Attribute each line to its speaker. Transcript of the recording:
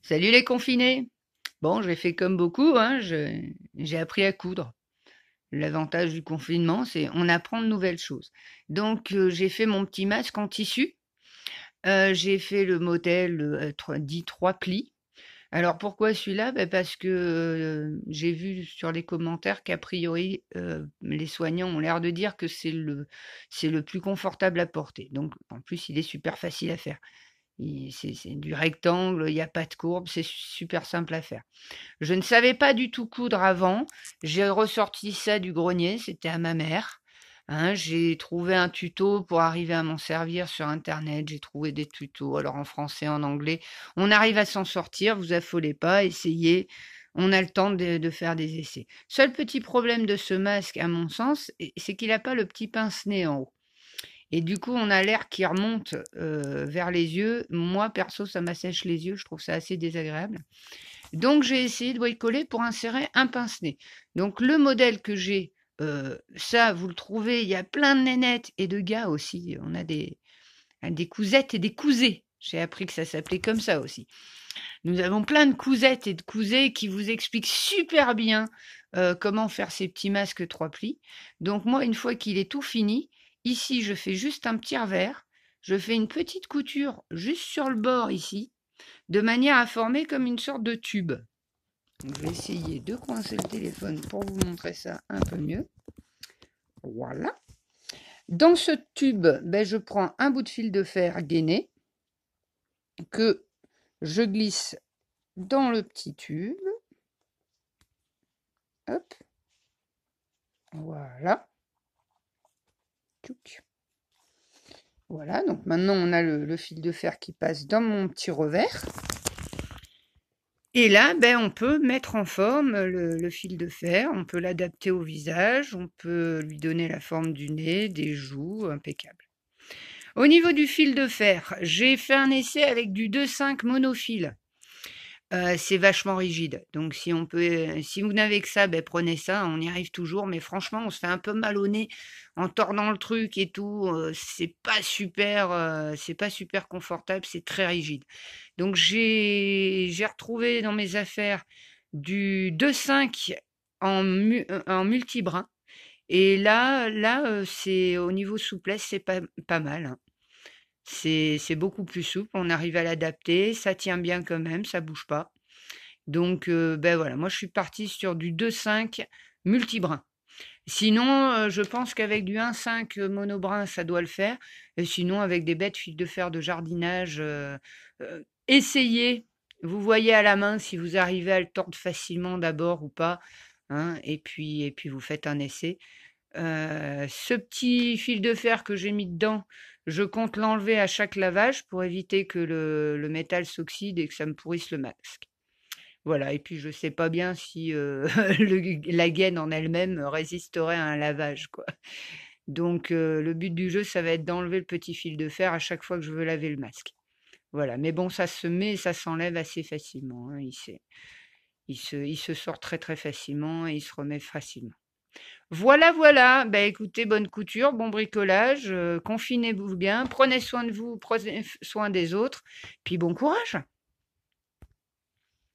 Speaker 1: Salut les confinés! Bon, j'ai fait comme beaucoup, hein, j'ai appris à coudre. L'avantage du confinement, c'est on apprend de nouvelles choses. Donc, j'ai fait mon petit masque en tissu. J'ai fait le modèle dit 3 plis. Alors pourquoi celui-là? Ben, parce que j'ai vu sur les commentaires qu'a priori, les soignants ont l'air de dire que c'est le plus confortable à porter. Donc, en plus, il est super facile à faire. C'est du rectangle, il n'y a pas de courbe, c'est super simple à faire. Je ne savais pas du tout coudre avant. J'ai ressorti ça du grenier, c'était à ma mère. Hein, j'ai trouvé un tuto pour arriver à m'en servir sur internet. J'ai trouvé des tutos, alors en français, en anglais. On arrive à s'en sortir, vous affolez pas, essayez. On a le temps de faire des essais. Seul petit problème de ce masque, à mon sens, c'est qu'il n'a pas le petit pince-nez en haut. Et du coup, on a l'air qui remonte vers les yeux. Moi, perso, ça m'assèche les yeux. Je trouve ça assez désagréable. Donc, j'ai essayé de bricoler pour insérer un pince-nez. Donc, le modèle que j'ai, ça, vous le trouvez, il y a plein de nénettes et de gars aussi. On a des cousettes et des cousets. J'ai appris que ça s'appelait comme ça aussi. Nous avons plein de cousettes et de cousets qui vous expliquent super bien comment faire ces petits masques 3 plis. Donc moi, une fois qu'il est tout fini, ici, je fais juste un petit revers. Je fais une petite couture juste sur le bord ici, de manière à former comme une sorte de tube. Donc, je vais essayer de coincer le téléphone pour vous montrer ça un peu mieux. Voilà. Dans ce tube, ben, je prends un bout de fil de fer gainé que je glisse dans le petit tube. Hop. Voilà. Voilà, donc maintenant on a le fil de fer qui passe dans mon petit revers. Et là, ben, on peut mettre en forme le fil de fer, on peut l'adapter au visage, on peut lui donner la forme du nez, des joues, impeccable. Au niveau du fil de fer, j'ai fait un essai avec du 2,5 monofil. C'est vachement rigide. Donc si vous n'avez que ça, ben prenez ça, on y arrive toujours. Mais franchement, on se fait un peu mal au nez en tordant le truc et tout. C'est pas super confortable, c'est très rigide. Donc j'ai retrouvé dans mes affaires du 2,5 en multibrin. Et là, c'est au niveau souplesse, c'est pas mal, hein. C'est beaucoup plus souple, on arrive à l'adapter, ça tient bien quand même, ça bouge pas. Donc, ben voilà, moi je suis partie sur du 2,5 multibrin. Sinon, je pense qu'avec du 1,5 monobrin, ça doit le faire. Et sinon, avec des bêtes fils de fer de jardinage, essayez. Vous voyez à la main si vous arrivez à le tordre facilement d'abord ou pas, hein, et puis vous faites un essai. Ce petit fil de fer que j'ai mis dedans, je compte l'enlever à chaque lavage pour éviter que le métal s'oxyde et que ça me pourrisse le masque. Voilà, et puis je sais pas bien si la gaine en elle-même résisterait à un lavage, quoi. Donc le but du jeu, ça va être d'enlever le petit fil de fer à chaque fois que je veux laver le masque. Voilà, mais bon, ça se met et ça s'enlève assez facilement, hein. Il se sort très très facilement et il se remet facilement. Voilà, voilà. Ben, écoutez, bonne couture, bon bricolage, confinez-vous bien, prenez soin de vous, prenez soin des autres, puis bon courage.